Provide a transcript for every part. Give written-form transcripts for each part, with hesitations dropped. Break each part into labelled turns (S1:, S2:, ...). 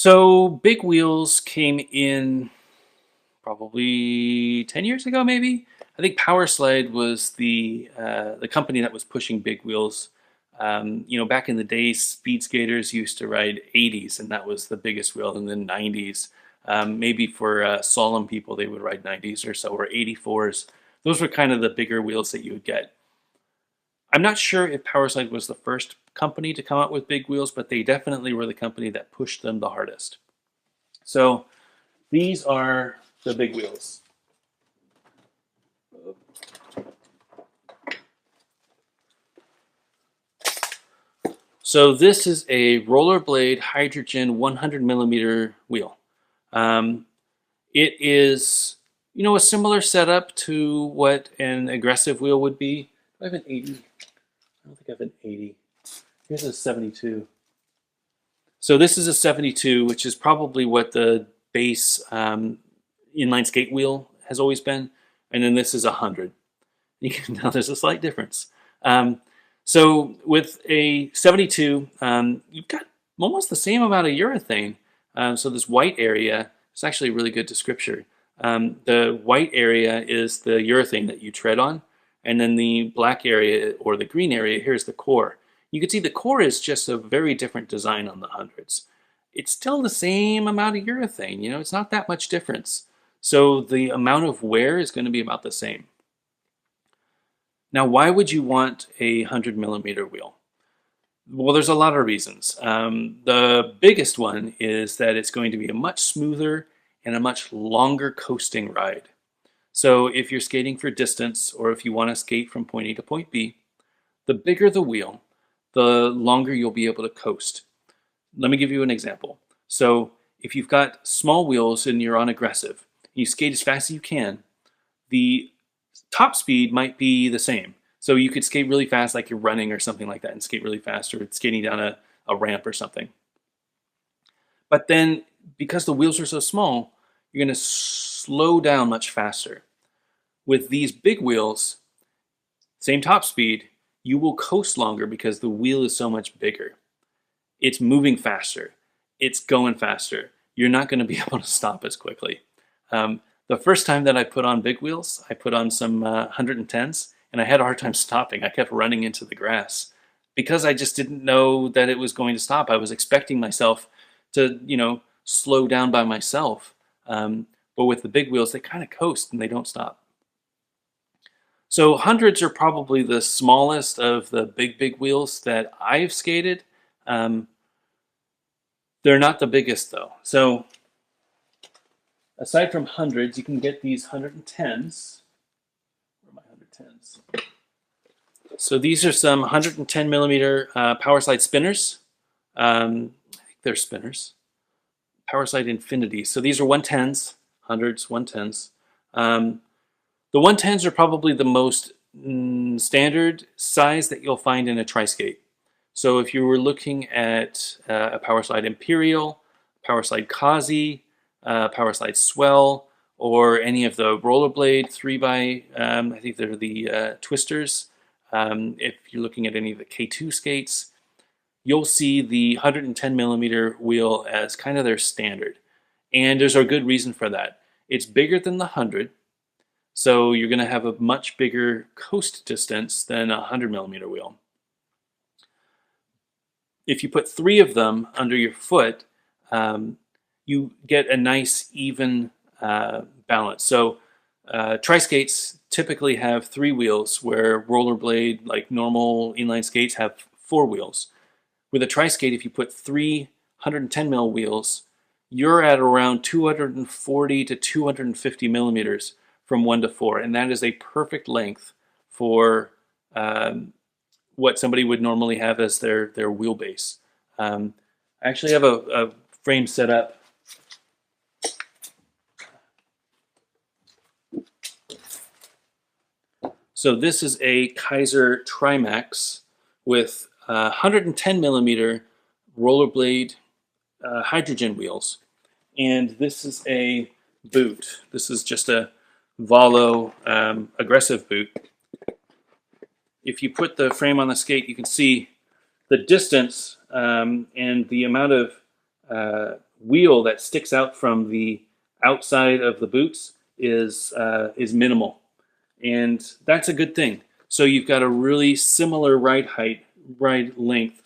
S1: So big wheels came in probably 10 years ago, maybe. I think Powerslide was the company that was pushing big wheels. Back in the day, speed skaters used to ride 80s, and that was the biggest wheel. And then 90s, maybe for solemn people, they would ride 90s or so, or 84s. Those were kind of the bigger wheels that you would get. I'm not sure if Powerslide was the first company to come out with big wheels, but they definitely were the company that pushed them the hardest. So these are the big wheels. So this is a Rollerblade hydrogen 100 millimeter wheel. It is, a similar setup to what an aggressive wheel would be. I have an 80. I don't think I have an 80. Here's a 72. So this is a 72, which is probably what the base inline skate wheel has always been. And then this is 100. You can tell there's a slight difference. So with a 72, you've got almost the same amount of urethane. So this white area is actually a really good descriptor. The white area is the urethane that you tread on, and then the black area or the green area, here's the core. You can see the core is just a very different design on the hundreds. It's still the same amount of urethane, it's not that much difference. So the amount of wear is going to be about the same. Now, why would you want a 100 millimeter wheel? Well, there's a lot of reasons. The biggest one is that it's going to be a much smoother and a much longer coasting ride. So if you're skating for distance, or if you want to skate from point A to point B, the bigger the wheel, the longer you'll be able to coast. Let me give you an example. So if you've got small wheels and you're on aggressive, you skate as fast as you can, the top speed might be the same. So you could skate really fast like you're running or something like that and skate really fast, or skating down a ramp or something. But then because the wheels are so small, you're going to slow down much faster. With these big wheels, same top speed, you will coast longer because the wheel is so much bigger. It's moving faster. It's going faster. You're not going to be able to stop as quickly. The first time that I put on big wheels, I put on some 110s, and I had a hard time stopping. I kept running into the grass because I just didn't know that it was going to stop. I was expecting myself to, slow down by myself. But with the big wheels, they kind of coast and they don't stop. So hundreds are probably the smallest of the big wheels that I've skated. They're not the biggest though. So aside from hundreds, you can get these 110s. Where are my 110s? So these are some 110 millimeter Powerslide spinners. I think they're spinners. Powerslide Infinity. So these are 110s, hundreds, 110s. The 110s are probably the most standard size that you'll find in a tri-skate. So if you were looking at a Powerslide Imperial, Powerslide Kazi, Powerslide Swell, or any of the Rollerblade 3x, I think they're the Twisters. If you're looking at any of the K2 skates, you'll see the 110 millimeter wheel as kind of their standard. And there's a good reason for that. It's bigger than the 100, so you're going to have a much bigger coast distance than a 100 millimeter wheel. If you put 3 of them under your foot, you get a nice even balance. So tri-skates typically have 3 wheels, where rollerblade, like normal inline skates, have 4 wheels. With a tri-skate, if you put 3 110 mil wheels, you're at around 240 to 250 millimeters from 1 to 4, and that is a perfect length for what somebody would normally have as their wheelbase. I actually have a frame set up. So this is a Kaiser Trimax with 110 millimeter rollerblade hydrogen wheels, and this is a boot. This is just a Valo aggressive boot. If you put the frame on the skate, you can see the distance and the amount of wheel that sticks out from the outside of the boots is minimal, and that's a good thing. So you've got a really similar ride length,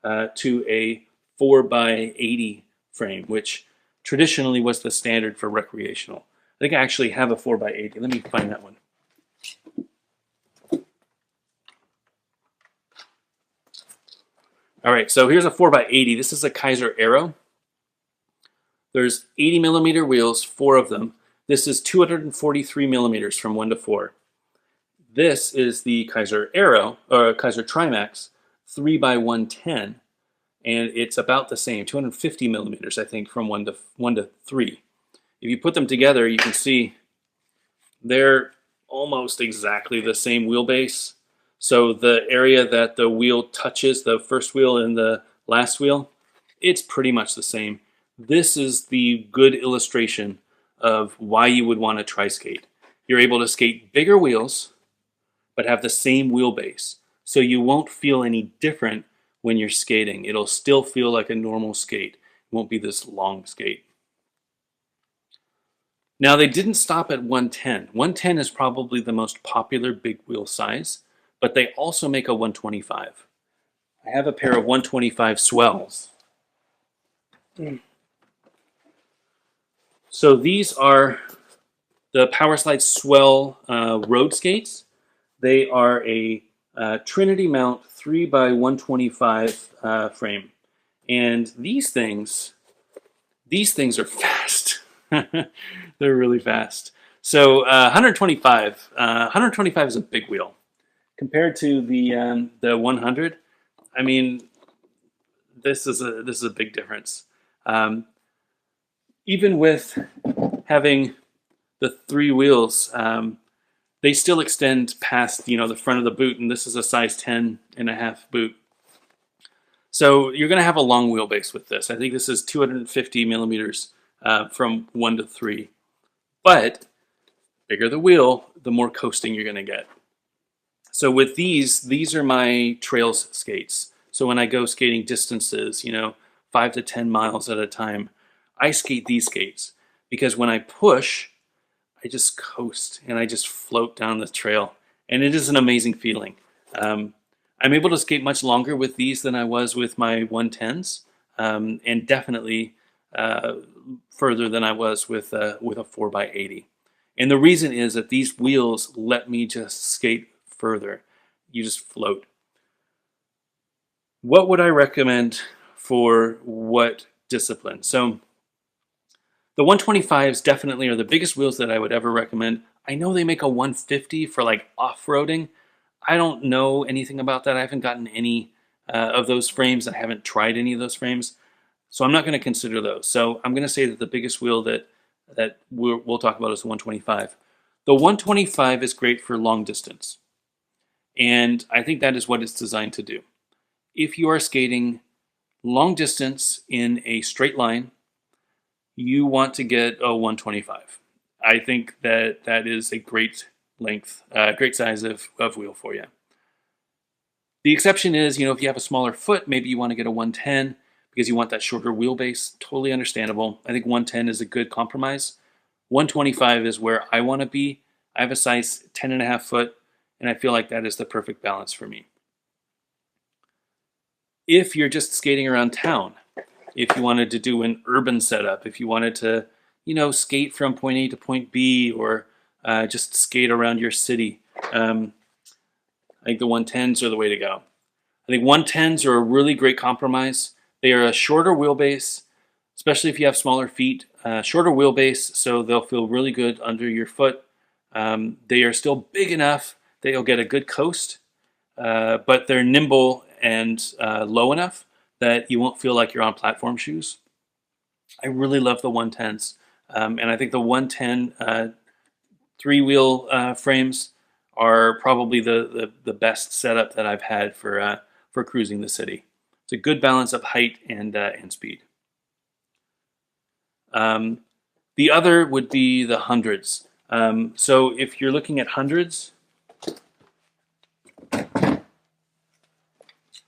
S1: to a 4x80 frame, which traditionally was the standard for recreational. I think I actually have a 4x80. Let me find that one. All right, so here's a 4x80. This is a Kaiser Aero. There's 80 millimeter wheels, 4 of them. This is 243 millimeters from 1 to 4. This is the Kaiser Aero, or Kaiser Trimax, 3x110, and it's about the same, 250 millimeters, I think, from 1 to 3. If you put them together, you can see they're almost exactly the same wheelbase. So the area that the wheel touches, the first wheel and the last wheel, it's pretty much the same. This is the good illustration of why you would want to tri-skate. You're able to skate bigger wheels, but have the same wheelbase. So you won't feel any different when you're skating. It'll still feel like a normal skate. It won't be this long skate. Now, they didn't stop at 110. 110 is probably the most popular big wheel size, but they also make a 125. I have a pair of 125 Swells. So these are the Powerslides Swell road skates. They are a Trinity mount 3x125 frame, and these things are fast. They're really fast. So 125 is a big wheel compared to the 100. I mean, this is a big difference. Even with having the 3 wheels, they still extend past the front of the boot, and this is a size 10.5 boot. So you're going to have a long wheelbase with this. I think this is 250 millimeters from 1 to 3. But bigger the wheel, the more coasting you're going to get. So with these are my trails skates. So when I go skating distances, 5 to 10 miles at a time, I skate these skates because when I push, I just coast and I just float down the trail, and it is an amazing feeling. I'm able to skate much longer with these than I was with my 110s, and definitely further than I was with a 4x80. And the reason is that these wheels let me just skate further. You just float. What would I recommend for what discipline? So the 125s definitely are the biggest wheels that I would ever recommend. I know they make a 150 for like off-roading. I don't know anything about that. I haven't gotten any of those frames. I haven't tried any of those frames. So I'm not going to consider those. So I'm going to say that the biggest wheel that we'll talk about is the 125. The 125 is great for long distance. And I think that is what it's designed to do. If you are skating long distance in a straight line, you want to get a 125. I think that is a great length, great size of wheel for you. The exception is, if you have a smaller foot, maybe you want to get a 110 because you want that shorter wheelbase. Totally understandable. I think 110 is a good compromise. 125 is where I want to be. I have a size 10.5 foot, and I feel like that is the perfect balance for me. If you're just skating around town, if you wanted to do an urban setup, if you wanted to, skate from point A to point B, or just skate around your city, I think the 110s are the way to go. I think 110s are a really great compromise. They are a shorter wheelbase, especially if you have smaller feet. Shorter wheelbase, so they'll feel really good under your foot. They are still big enough that you'll get a good coast, but they're nimble and low enough that you won't feel like you're on platform shoes. I really love the 110s. And I think the 110 3-wheel frames are probably the best setup that I've had for cruising the city. It's a good balance of height and speed. The other would be the hundreds. So if you're looking at hundreds,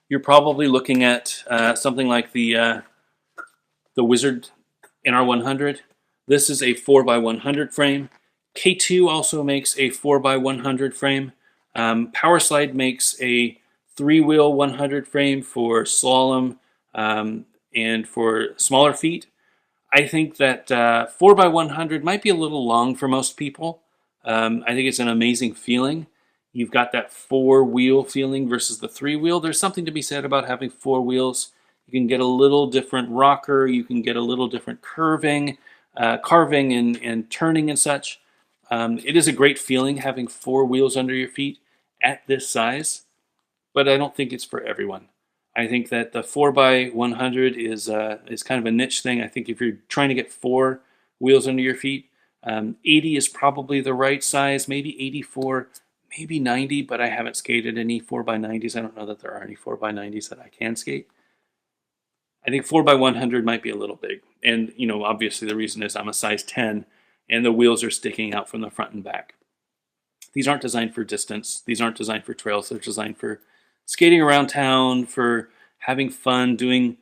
S1: you're probably looking at something like the the Wizard NR100. This is a 4x100 frame. K2 also makes a 4x100 frame. Powerslide makes a 3-wheel 100 frame for slalom and for smaller feet. I think that 4x100 might be a little long for most people. I think it's an amazing feeling. You've got that 4-wheel feeling versus the 3-wheel. There's something to be said about having 4 wheels. You can get a little different rocker. You can get a little different carving and turning and such. It is a great feeling having 4 wheels under your feet at this size, but I don't think it's for everyone. I think that the 4x100 is kind of a niche thing. I think if you're trying to get 4 wheels under your feet, 80 is probably the right size, maybe 84, maybe 90, but I haven't skated any 4x90s. I don't know that there are any 4x90s that I can skate. I think 4x100 might be a little big. And, obviously the reason is I'm a size 10 and the wheels are sticking out from the front and back. These aren't designed for distance. These aren't designed for trails. They're designed for skating around town, for having fun, doing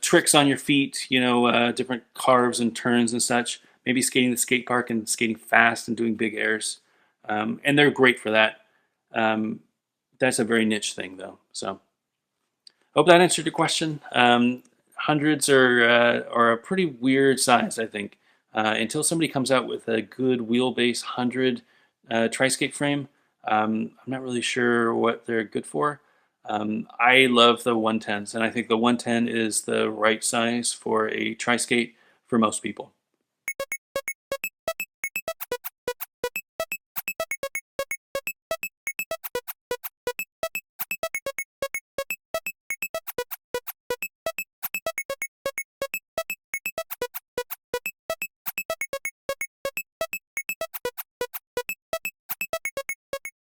S1: tricks on your feet, different carves and turns and such. Maybe skating the skate park and skating fast and doing big airs. And they're great for that. That's a very niche thing, though. So hope that answered your question. Hundreds are a pretty weird size, I think. Until somebody comes out with a good wheelbase 100 tri-skate frame, I'm not really sure what they're good for. I love the 110s, and I think the 110 is the right size for a tri-skate for most people.